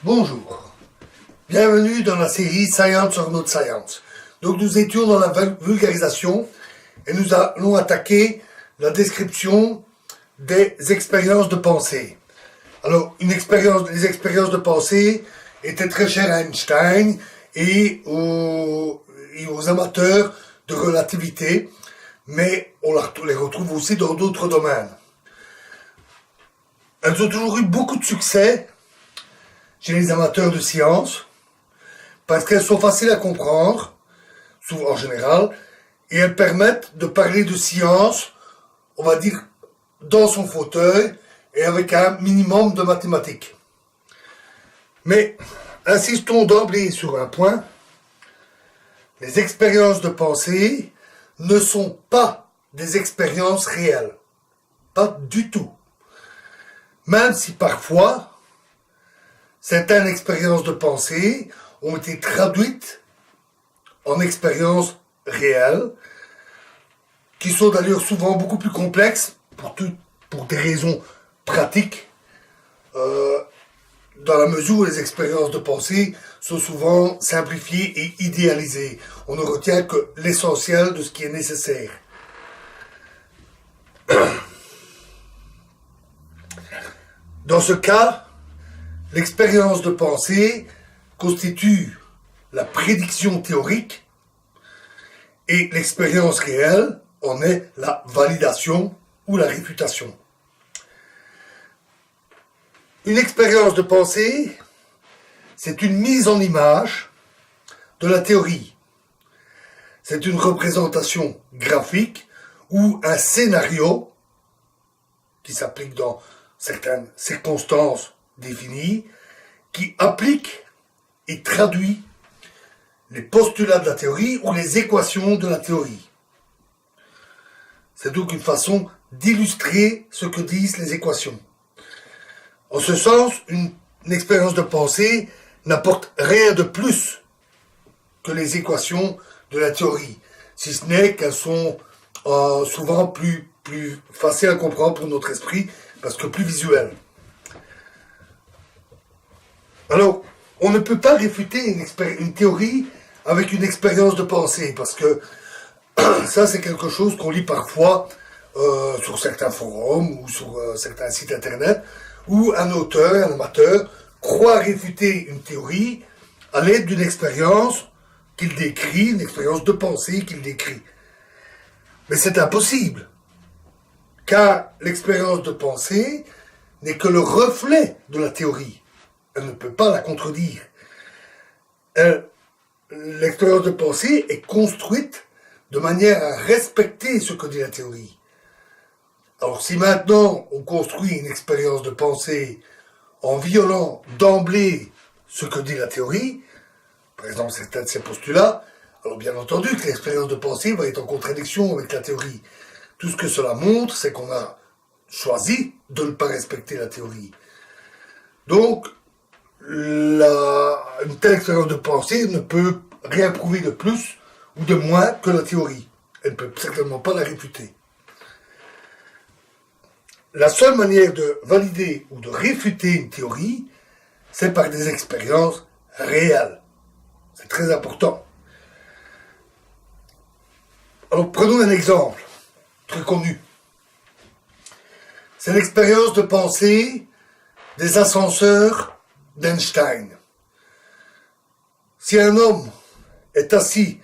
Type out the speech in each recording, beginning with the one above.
Bonjour, bienvenue dans la série Science or Not Science. Donc nous étions dans la vulgarisation et nous allons attaquer la description des expériences de pensée. Alors les expériences de pensée étaient très chères à Einstein et aux amateurs de relativité, mais on les retrouve aussi dans d'autres domaines. Elles ont toujours eu beaucoup de succès chez les amateurs de sciences, parce qu'elles sont faciles à comprendre, souvent en général, et elles permettent de parler de science, on va dire, dans son fauteuil, et avec un minimum de mathématiques. Mais, insistons d'emblée sur un point, les expériences de pensée ne sont pas des expériences réelles. Pas du tout. Même si parfois, certaines expériences de pensée ont été traduites en expériences réelles, qui sont d'ailleurs souvent beaucoup plus complexes pour des raisons pratiques, dans la mesure où les expériences de pensée sont souvent simplifiées et idéalisées. On ne retient que l'essentiel de ce qui est nécessaire. Dans ce cas, l'expérience de pensée constitue la prédiction théorique et l'expérience réelle en est la validation ou la réfutation. Une expérience de pensée, c'est une mise en image de la théorie. C'est une représentation graphique ou un scénario qui s'applique dans certaines circonstances définie, qui applique et traduit les postulats de la théorie ou les équations de la théorie. C'est donc une façon d'illustrer ce que disent les équations. En ce sens, une expérience de pensée n'apporte rien de plus que les équations de la théorie, si ce n'est qu'elles sont souvent plus faciles à comprendre pour notre esprit, parce que plus visuelles. Alors, on ne peut pas réfuter une théorie avec une expérience de pensée, parce que ça, c'est quelque chose qu'on lit parfois sur certains forums ou sur certains sites internet, où un auteur, un amateur, croit réfuter une théorie à l'aide d'une expérience qu'il décrit, une expérience de pensée qu'il décrit. Mais c'est impossible, car l'expérience de pensée n'est que le reflet de la théorie. Elle ne peut pas la contredire. L'expérience de pensée est construite de manière à respecter ce que dit la théorie. Alors si maintenant on construit une expérience de pensée en violant d'emblée ce que dit la théorie, par exemple certains de ces postulats, alors bien entendu que l'expérience de pensée va être en contradiction avec la théorie. Tout ce que cela montre, c'est qu'on a choisi de ne pas respecter la théorie. Donc, une telle expérience de pensée ne peut rien prouver de plus ou de moins que la théorie. Elle ne peut certainement pas la réfuter. La seule manière de valider ou de réfuter une théorie, c'est par des expériences réelles. C'est très important. Alors prenons un exemple très connu. C'est l'expérience de pensée des ascenseurs d'Einstein. Si un homme est assis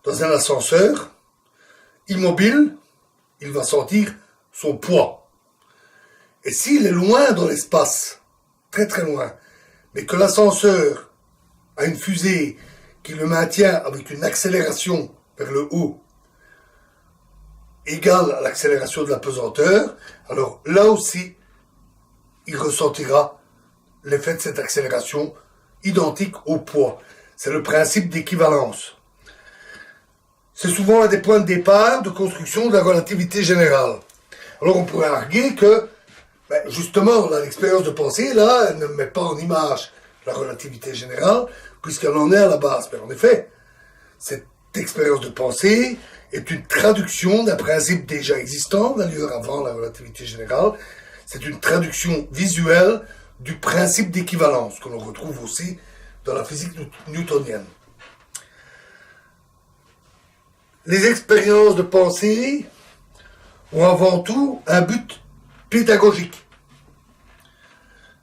dans un ascenseur, immobile, il va sentir son poids. Et s'il est loin dans l'espace, très très loin, mais que l'ascenseur a une fusée qui le maintient avec une accélération vers le haut égale à l'accélération de la pesanteur, alors là aussi, il ressentira l'effet de cette accélération identique au poids. C'est le principe d'équivalence. C'est souvent un des points de départ de construction de la relativité générale. Alors on pourrait arguer que, justement, l'expérience de pensée, là, elle ne met pas en image la relativité générale, puisqu'elle en est à la base. Mais en effet, cette expérience de pensée est une traduction d'un principe déjà existant, d'ailleurs avant la relativité générale. C'est une traduction visuelle du principe d'équivalence, que l'on retrouve aussi dans la physique newtonienne. Les expériences de pensée ont avant tout un but pédagogique.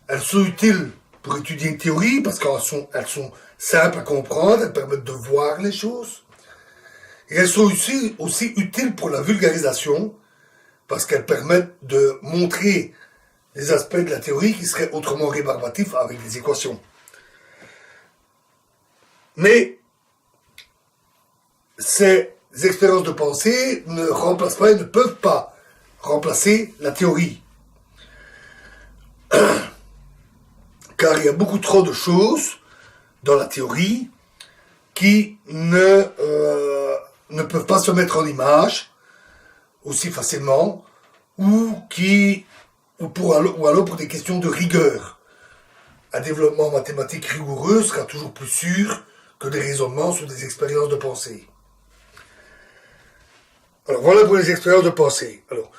Elles sont utiles pour étudier une théorie parce qu'elles sont simples à comprendre, elles permettent de voir les choses. Et elles sont aussi utiles pour la vulgarisation parce qu'elles permettent de montrer les aspects de la théorie qui seraient autrement rébarbatifs avec des équations. Mais ces expériences de pensée ne remplacent pas et ne peuvent pas remplacer la théorie. Car il y a beaucoup trop de choses dans la théorie qui ne peuvent pas se mettre en image aussi facilement ou alors pour des questions de rigueur. Un développement mathématique rigoureux sera toujours plus sûr que des raisonnements sur des expériences de pensée. Alors voilà pour les expériences de pensée. Alors,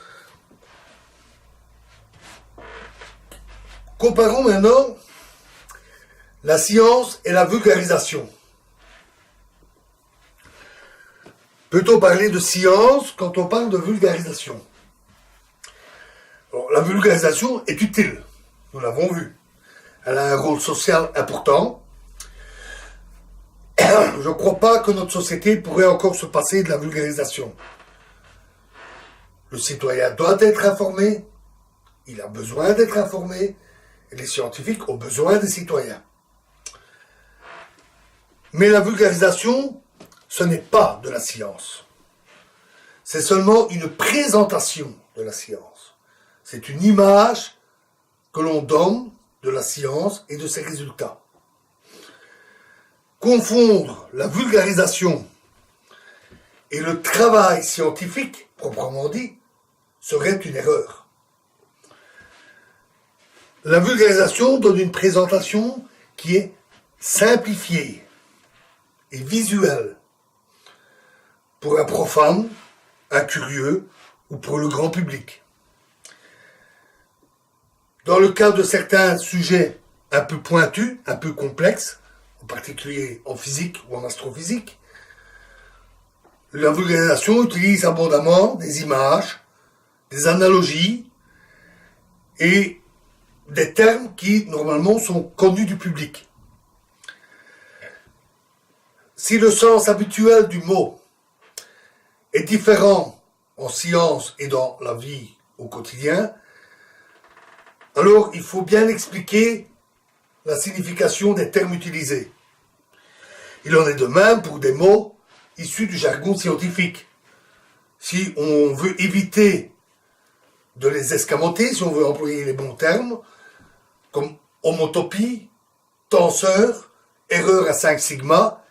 comparons maintenant la science et la vulgarisation. Peut-on parler de science quand on parle de vulgarisation? Alors, la vulgarisation est utile, nous l'avons vu. Elle a un rôle social important. Je ne crois pas que notre société pourrait encore se passer de la vulgarisation. Le citoyen doit être informé, il a besoin d'être informé, et les scientifiques ont besoin des citoyens. Mais la vulgarisation, ce n'est pas de la science. C'est seulement une présentation de la science. C'est une image que l'on donne de la science et de ses résultats. Confondre la vulgarisation et le travail scientifique, proprement dit, serait une erreur. La vulgarisation donne une présentation qui est simplifiée et visuelle pour un profane, un curieux ou pour le grand public. Dans le cas de certains sujets un peu pointus, un peu complexes, en particulier en physique ou en astrophysique, la vulgarisation utilise abondamment des images, des analogies et des termes qui, normalement, sont connus du public. Si le sens habituel du mot est différent en science et dans la vie au quotidien, alors il faut bien expliquer la signification des termes utilisés. Il en est de même pour des mots issus du jargon scientifique. Si on veut éviter de les escamoter, si on veut employer les bons termes, comme homotopie, tenseur, erreur à 5 sigma,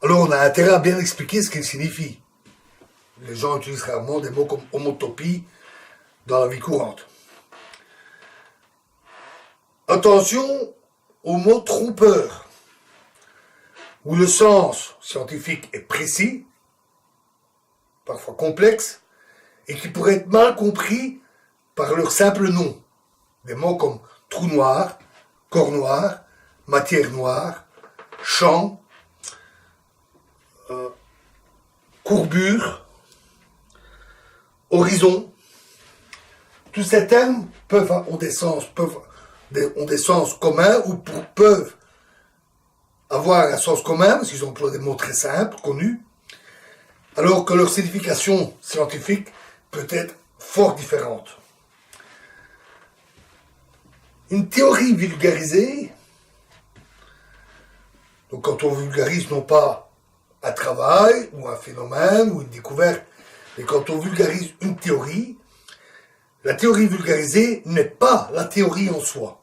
alors on a intérêt à bien expliquer ce qu'ils signifient. Les gens utilisent rarement des mots comme homotopie dans la vie courante. Attention aux mots trompeurs, où le sens scientifique est précis, parfois complexe, et qui pourraient être mal compris par leur simple nom. Des mots comme trou noir, corps noir, matière noire, champ, courbure, horizon. Tous ces termes ont des sens communs ou peuvent avoir un sens commun, parce qu'ils emploient des mots très simples, connus, alors que leur signification scientifique peut être fort différente. Une théorie vulgarisée, donc quand on vulgarise non pas un travail ou un phénomène ou une découverte, mais quand on vulgarise une théorie, la théorie vulgarisée n'est pas la théorie en soi.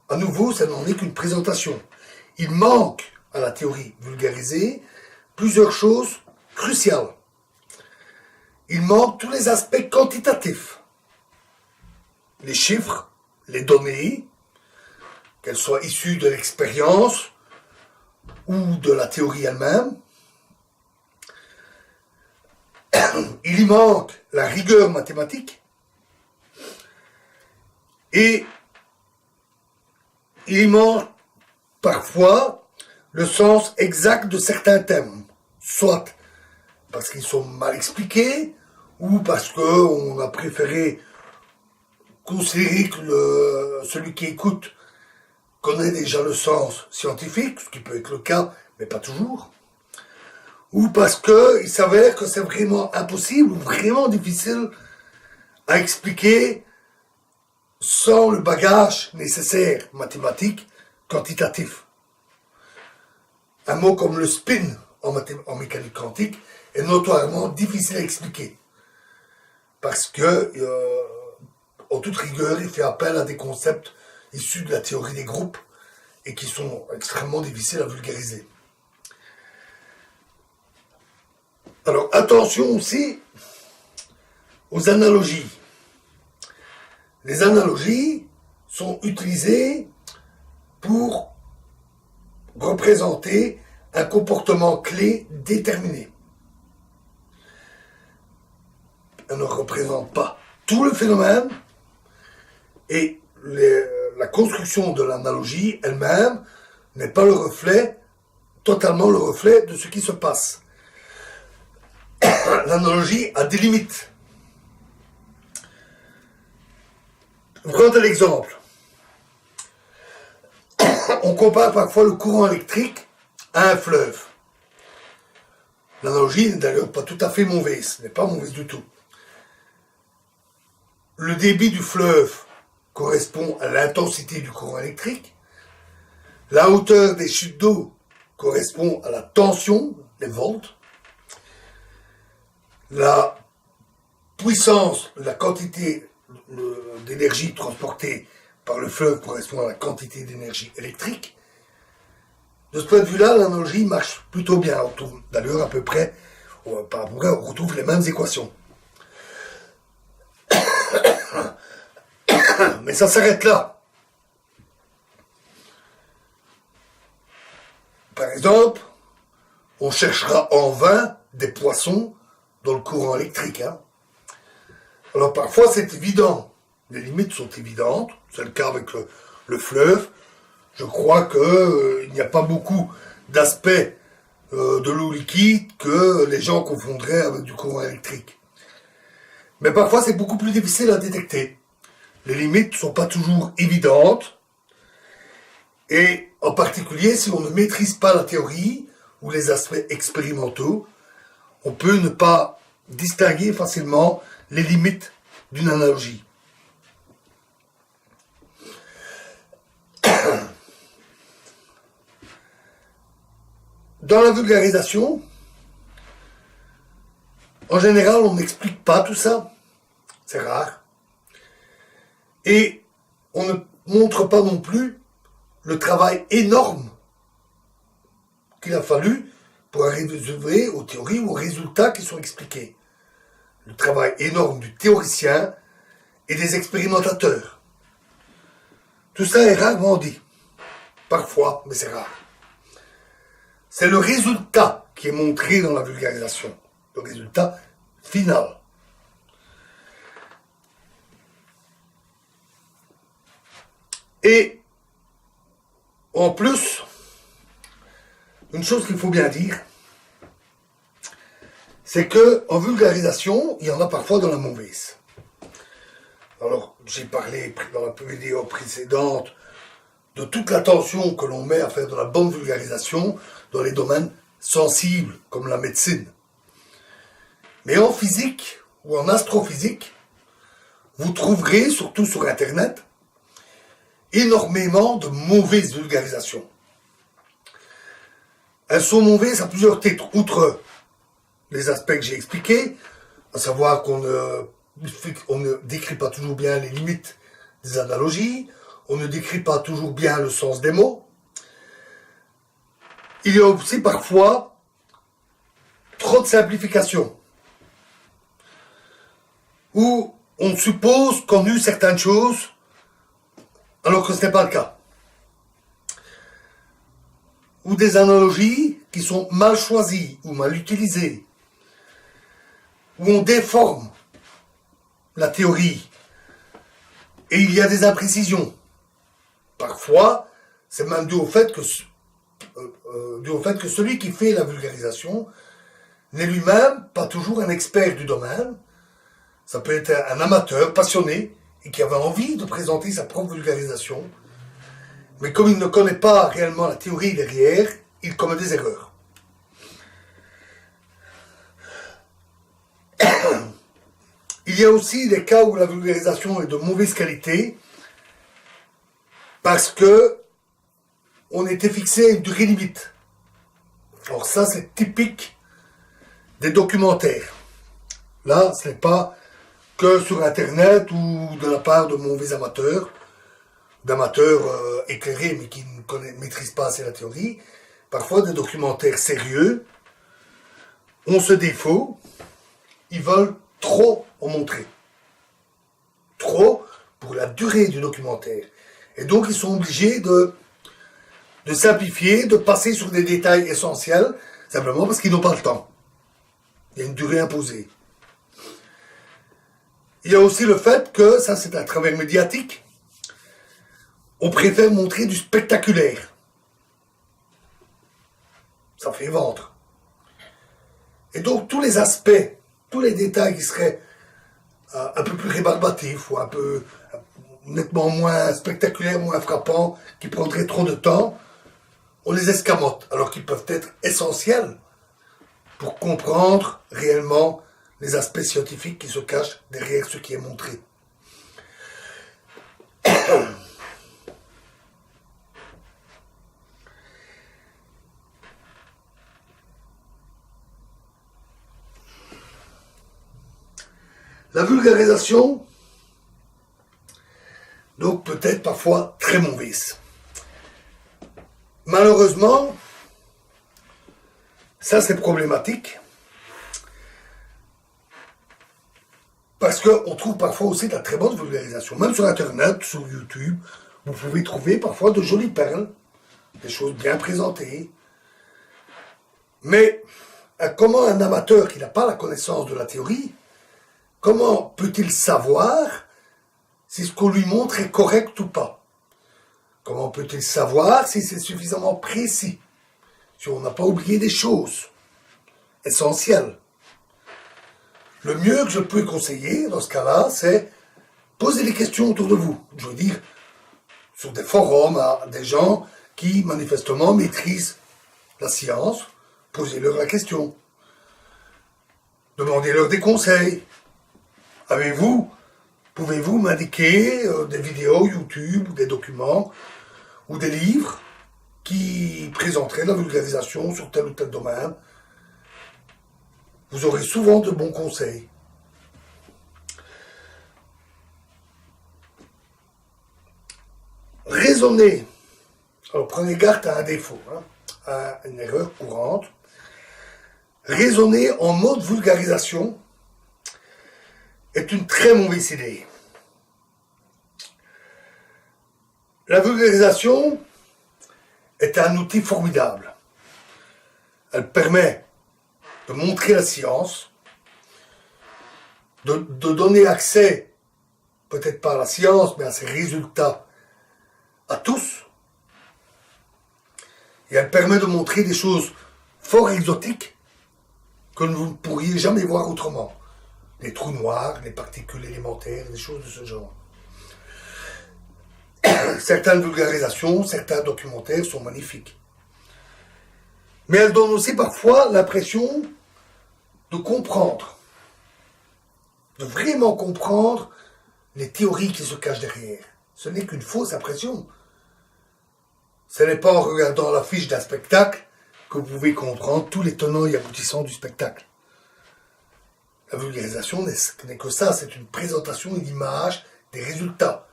À nouveau, ça n'en est qu'une présentation. Il manque à la théorie vulgarisée plusieurs choses cruciales. Il manque tous les aspects quantitatifs. Les chiffres, les données, qu'elles soient issues de l'expérience ou de la théorie elle-même. Il y manque la rigueur mathématique et il manque parfois le sens exact de certains thèmes, soit parce qu'ils sont mal expliqués, ou parce qu'on a préféré considérer que celui qui écoute connaît déjà le sens scientifique, ce qui peut être le cas, mais pas toujours, ou parce qu'il s'avère que c'est vraiment impossible ou vraiment difficile à expliquer sans le bagage nécessaire mathématique quantitatif. Un mot comme le spin en mécanique quantique est notoirement difficile à expliquer parce que, en toute rigueur, il fait appel à des concepts issus de la théorie des groupes et qui sont extrêmement difficiles à vulgariser. Alors attention aussi aux analogies. Les analogies sont utilisées pour représenter un comportement clé déterminé. Elle ne représente pas tout le phénomène et la construction de l'analogie elle-même n'est pas totalement le reflet de ce qui se passe. L'analogie a des limites. Prenons l'exemple. On compare parfois le courant électrique à un fleuve. L'analogie n'est d'ailleurs pas tout à fait mauvaise, n'est pas mauvaise du tout. Le débit du fleuve correspond à l'intensité du courant électrique. La hauteur des chutes d'eau correspond à la tension, les volts. La puissance, la quantité d'énergie transportée par le fleuve correspond à la quantité d'énergie électrique. De ce point de vue-là, l'analogie marche plutôt bien. On retrouve d'ailleurs à peu près, on retrouve les mêmes équations. Mais ça s'arrête là. Par exemple, on cherchera en vain des poissons dans le courant électrique. Alors parfois c'est évident, les limites sont évidentes, c'est le cas avec le fleuve. Je crois qu'il n'y a pas beaucoup d'aspects de l'eau liquide que les gens confondraient avec du courant électrique. Mais parfois c'est beaucoup plus difficile à détecter. Les limites ne sont pas toujours évidentes, et en particulier si on ne maîtrise pas la théorie ou les aspects expérimentaux, on peut ne pas distinguer facilement les limites d'une analogie. Dans la vulgarisation, en général, on n'explique pas tout ça. C'est rare. Et on ne montre pas non plus le travail énorme qu'il a fallu pour arriver aux théories ou aux résultats qui sont expliqués. Le travail énorme du théoricien et des expérimentateurs. Tout ça est rarement dit. Parfois, mais c'est rare. C'est le résultat qui est montré dans la vulgarisation. Le résultat final. Et en plus, une chose qu'il faut bien dire, c'est que en vulgarisation, il y en a parfois dans la mauvaise. Alors, j'ai parlé dans la vidéo précédente de toute l'attention que l'on met à faire de la bonne vulgarisation dans les domaines sensibles, comme la médecine. Mais en physique ou en astrophysique, vous trouverez, surtout sur Internet, énormément de mauvaises vulgarisations. Elles sont mauvaises à plusieurs titres, outre les aspects que j'ai expliqués, à savoir qu'on ne décrit pas toujours bien les limites des analogies, on ne décrit pas toujours bien le sens des mots. Il y a aussi parfois trop de simplification, où on suppose qu'on a eu certaines choses alors que ce n'est pas le cas. Ou des analogies qui sont mal choisies ou mal utilisées, où on déforme la théorie et il y a des imprécisions. Parfois, C'est même dû au fait que celui qui fait la vulgarisation n'est lui-même pas toujours un expert du domaine. Ça peut être un amateur passionné et qui avait envie de présenter sa propre vulgarisation. Mais comme il ne connaît pas réellement la théorie derrière, il commet des erreurs. Il y a aussi des cas où la vulgarisation est de mauvaise qualité parce que on était fixé à une durée limite. Alors ça, c'est typique des documentaires. Là, ce n'est pas que sur Internet ou de la part de mauvais amateurs, d'amateurs éclairés mais qui ne maîtrisent pas assez la théorie. Parfois, des documentaires sérieux ont ce défaut, ils veulent trop en montrer. Trop pour la durée du documentaire. Et donc, ils sont obligés de simplifier, de passer sur des détails essentiels, simplement parce qu'ils n'ont pas le temps. Il y a une durée imposée. Il y a aussi le fait que, ça c'est un travers médiatique, on préfère montrer du spectaculaire. Ça fait vendre. Et donc tous les aspects, tous les détails qui seraient un peu plus rébarbatifs ou un peu nettement moins spectaculaires, moins frappants, qui prendraient trop de temps, on les escamote, alors qu'ils peuvent être essentiels pour comprendre réellement les aspects scientifiques qui se cachent derrière ce qui est montré. La vulgarisation, donc peut être parfois très mauvaise. Malheureusement, ça c'est problématique, parce qu'on trouve parfois aussi de la très bonne vulgarisation. Même sur Internet, sur YouTube, vous pouvez trouver parfois de jolies perles, des choses bien présentées. Mais comment un amateur qui n'a pas la connaissance de la théorie, comment peut-il savoir si ce qu'on lui montre est correct ou pas? Comment peut-il savoir si c'est suffisamment précis? Si on n'a pas oublié des choses essentielles? Le mieux que je peux conseiller dans ce cas-là, c'est poser des questions autour de vous. Je veux dire, sur des forums à des gens qui manifestement maîtrisent la science, posez-leur la question. Demandez-leur des conseils. Pouvez-vous m'indiquer des vidéos YouTube, ou des documents, ou des livres qui présenteraient la vulgarisation sur tel ou tel domaine? Vous aurez souvent de bons conseils. Raisonner. Alors prenez garde à un défaut, à une erreur courante. Raisonner en mode vulgarisation est une très mauvaise idée. La vulgarisation est un outil formidable. Elle permet de montrer la science, de donner accès, peut-être pas à la science, mais à ses résultats à tous. Et elle permet de montrer des choses fort exotiques que vous ne pourriez jamais voir autrement. Les trous noirs, les particules élémentaires, des choses de ce genre. Certaines vulgarisations, certains documentaires sont magnifiques. Mais elles donnent aussi parfois l'impression de comprendre, de vraiment comprendre les théories qui se cachent derrière. Ce n'est qu'une fausse impression. Ce n'est pas en regardant l'affiche d'un spectacle que vous pouvez comprendre tous les tenants et aboutissants du spectacle. La vulgarisation n'est que ça, c'est une présentation, une image, des résultats.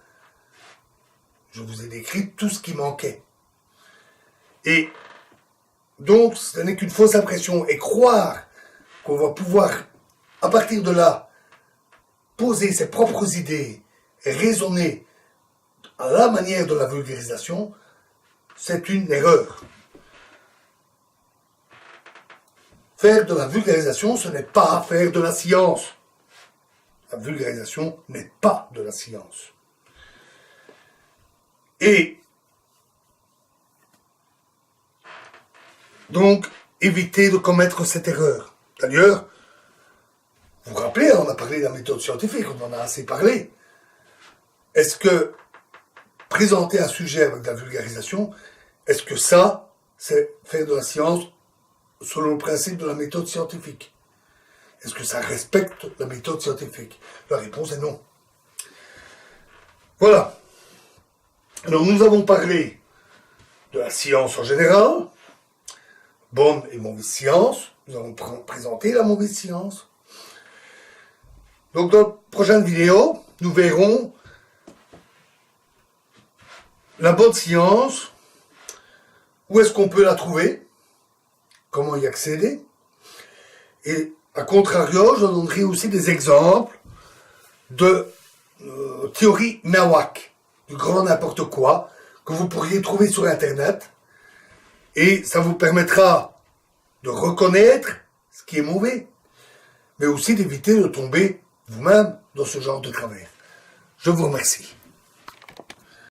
Je vous ai décrit tout ce qui manquait. Et donc, ce n'est qu'une fausse impression. Et croire qu'on va pouvoir, à partir de là, poser ses propres idées et raisonner à la manière de la vulgarisation, c'est une erreur. Faire de la vulgarisation, ce n'est pas faire de la science. La vulgarisation n'est pas de la science. Et Donc, évitez de commettre cette erreur. D'ailleurs, vous vous rappelez, on a parlé de la méthode scientifique, on en a assez parlé. Est-ce que présenter un sujet avec de la vulgarisation, est-ce que ça, c'est faire de la science selon le principe de la méthode scientifique? Est-ce que ça respecte la méthode scientifique? La réponse est non. Voilà. Alors nous avons parlé de la science en général, bonne et mauvaise science. Nous avons présenté la mauvaise science. Donc dans la prochaine vidéo, nous verrons la bonne science, où est-ce qu'on peut la trouver, comment y accéder, et à contrario, je donnerai aussi des exemples de théorie nawak, du grand n'importe quoi, que vous pourriez trouver sur Internet, et ça vous permettra de reconnaître ce qui est mauvais, mais aussi d'éviter de tomber vous-même dans ce genre de travers. Je vous remercie.